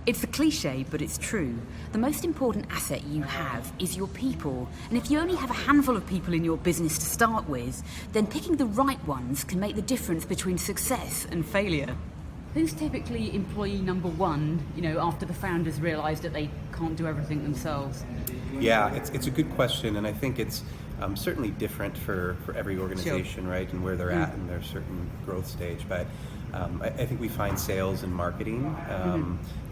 It's a cliche, but it's true. The most important asset you have is your people. And if you only have a handful of people in your business to start with, then picking the right ones can make the difference between success and failure. Who's typically employee number one, after the founders realize that they can't do everything themselves? Yeah, it's a good question, and I think it's certainly different for every organization, Sure. right, and where they're at in their certain growth stage. But I think we find sales and marketing,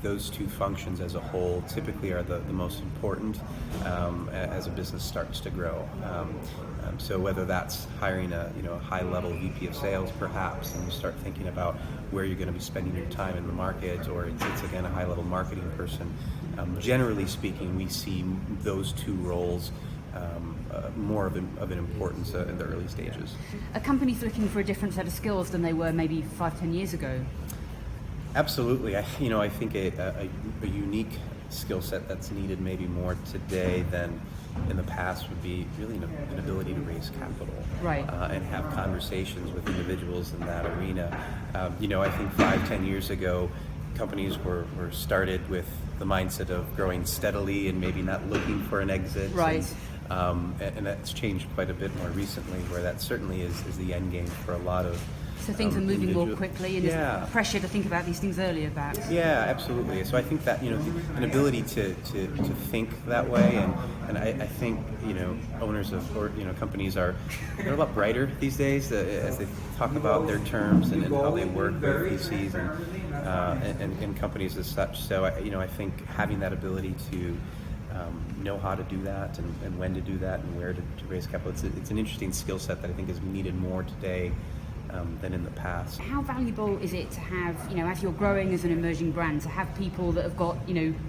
those two functions as a whole typically are the most important as a business starts to grow. So whether that's hiring a high-level VP of sales perhaps, and you start thinking about where you're going to be spending your time in the market, or it's again a high-level marketing person, generally speaking, we see those two roles more of an importance in the early stages. Are companies looking for a different set of skills than they were maybe 5-10 years ago? Absolutely. I think a unique skill set that's needed maybe more today than in the past would be really an ability to raise capital, right, and have conversations with individuals in that arena. I think 5-10 years ago, companies were started with the mindset of growing steadily and maybe not looking for an exit. Right. And that's changed quite a bit more recently, where that certainly is the end game for a lot of. So things are moving more quickly, and there's pressure to think about these things earlier, perhaps. Yeah, absolutely. So I think that an ability to think that way, and I think owners of companies they're a lot brighter these days as they talk about their terms and how they work with VCs and companies as such. So I think having that ability to know how to do that and when to do that and where to raise capital, it's an interesting skill set that I think is needed more today than in the past. How valuable is it to have, as you're growing as an emerging brand, to have people that have got,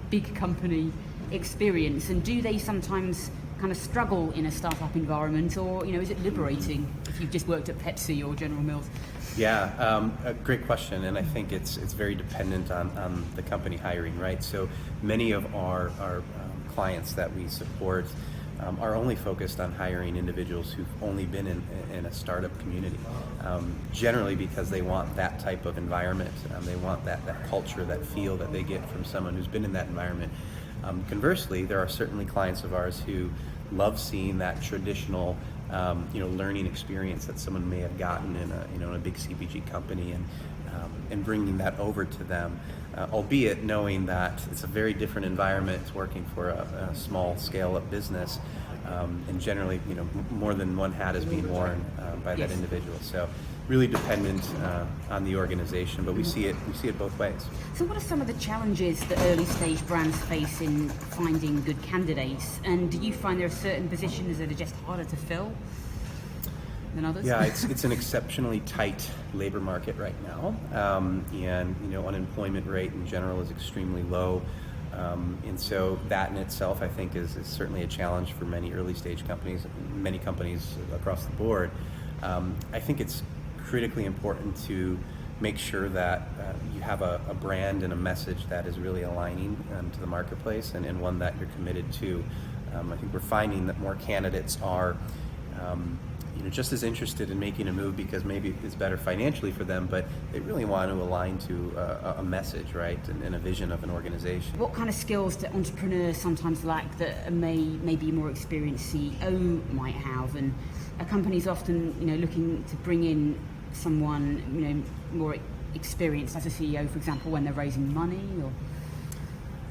big company experience, and do they sometimes kind of struggle in a startup environment, or, is it liberating if you've just worked at Pepsi or General Mills? Yeah, a great question, and I think it's very dependent on the company hiring, right? So many of our clients that we support are only focused on hiring individuals who've only been in a startup community, generally because they want that type of environment. They want that culture, that feel that they get from someone who's been in that environment. Conversely, there are certainly clients of ours who love seeing that traditional learning experience that someone may have gotten in a big CPG company, and bringing that over to them, albeit knowing that it's a very different environment working for a small scale-up business, and generally more than one hat is being worn by that individual. So really dependent on the organization, but we see it both ways. So what are some of the challenges that early stage brands face in finding good candidates, and do you find there are certain positions that are just harder to fill than others? Yeah, it's an exceptionally tight labor market right now, and unemployment rate in general is extremely low, and so that in itself I think is certainly a challenge for many early stage companies, many companies across the board. I think it's critically important to make sure that you have a brand and a message that is really aligning to the marketplace, and one that you're committed to. I think we're finding that more candidates are just as interested in making a move because maybe it's better financially for them, but they really want to align to a message, right, and a vision of an organization. What kind of skills do entrepreneurs sometimes lack that maybe a more experienced CEO might have, and are companies often looking to bring in someone more experienced as a CEO, for example, when they're raising money? Or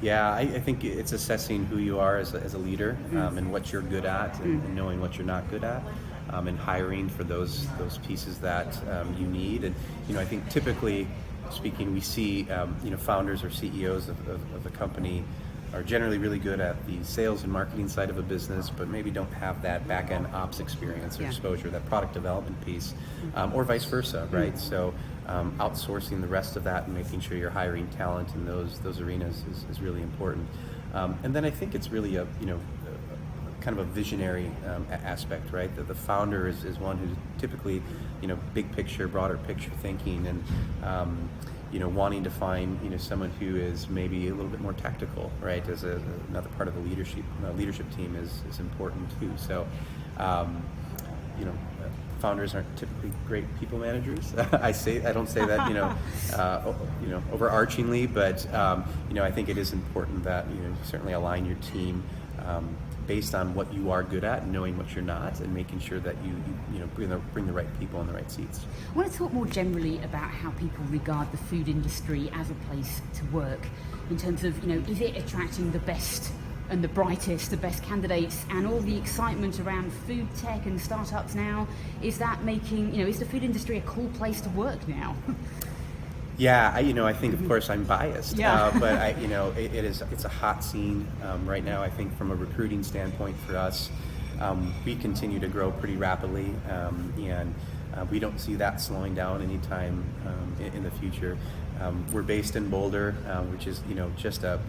yeah, I think it's assessing who you are as a leader, and what you're good at, and knowing what you're not good at, and hiring for those pieces that you need. And I think typically speaking, we see founders or CEOs of a company are generally really good at the sales and marketing side of a business, but maybe don't have that back-end ops experience or exposure, that product development piece, or vice versa, right? So outsourcing the rest of that and making sure you're hiring talent in those arenas is really important. And then I think it's really a kind of a visionary aspect, right? That the founder is one who's typically big picture, broader picture thinking, and wanting to find someone who is maybe a little bit more tactical, right? As another part of the leadership team is important too. So founders aren't typically great people managers. I don't say that overarchingly, but I think it is important that you certainly align your team based on what you are good at, knowing what you're not, and making sure that you bring the right people in the right seats. I want to talk more generally about how people regard the food industry as a place to work, in terms of, is it attracting the best and the brightest, the best candidates, and all the excitement around food tech and startups now? Is that making, is the food industry a cool place to work now? Yeah, I think of course I'm biased, Yeah. but it's a hot scene right now. I think from a recruiting standpoint for us, we continue to grow pretty rapidly, and we don't see that slowing down anytime in the future. We're based in Boulder, which is just a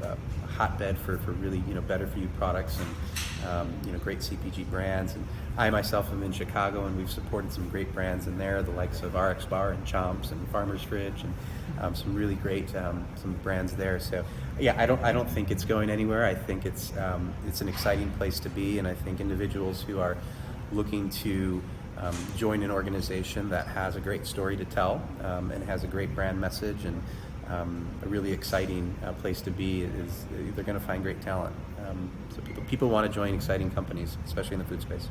hotbed for really better for you products and great CPG brands. And I myself am in Chicago, and we've supported some great brands in there, the likes of RX Bar and Chomps and Farmer's Fridge, and some really great some brands there. So yeah, I don't think it's going anywhere. I think it's an exciting place to be, and I think individuals who are looking to join an organization that has a great story to tell and has a great brand message and a really exciting place to be, is they're going to find great talent. So people want to join exciting companies, especially in the food space.